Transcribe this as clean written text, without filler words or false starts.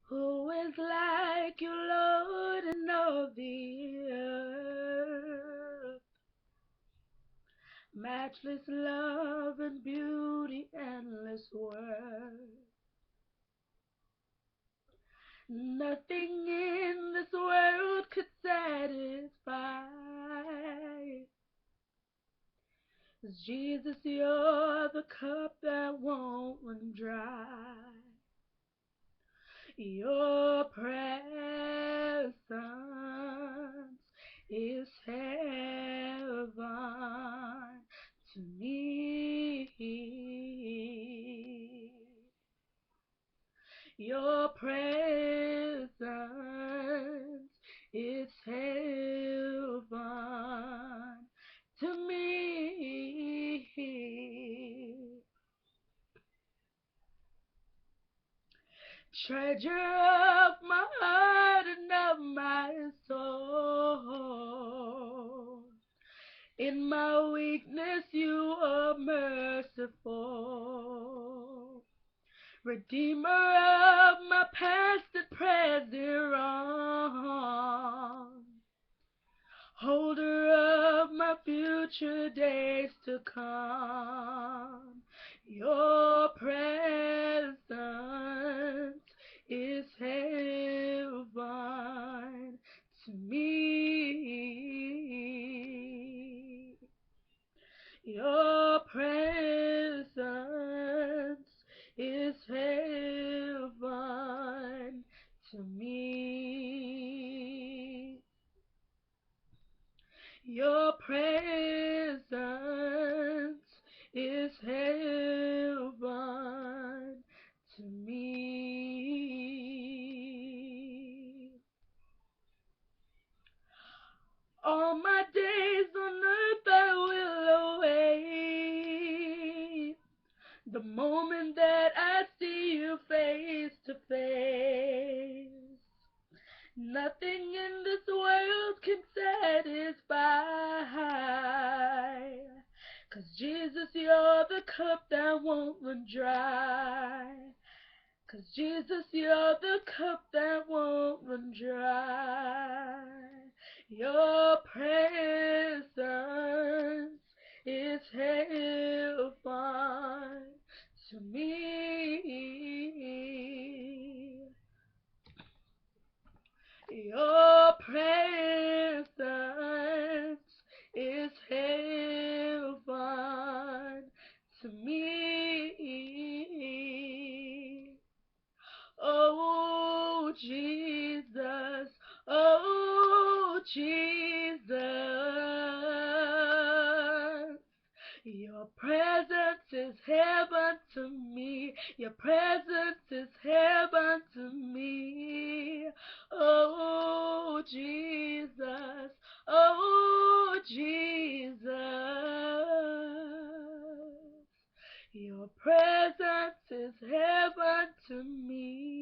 Who is like you, Lord, in all the earth? Matchless love and beauty, endless worth. Nothing in this world could satisfy. Jesus, you're the cup that won't run dry. Your presence is heaven to me. Your presence is heaven to me. Treasure of my heart and of my soul. In my weakness you are merciful. Redeemer of my past and present wrong. Holder of my future days to come. Your presence is heaven to me. Your presence is heaven to me. Your presence is heaven to me. All my days on earth I will await the moment that I see you face to face. Nothing in this world can satisfy. 'Cause Jesus, you're the cup that won't run dry. 'Cause Jesus, you're the cup that won't run dry. Your presence is heaven to me. Your presence is heaven to me. Oh, Jesus, oh, Jesus. Your presence is heaven to me. Your presence is heaven to me. Oh, Jesus. Oh, Jesus. Your presence is heaven to me.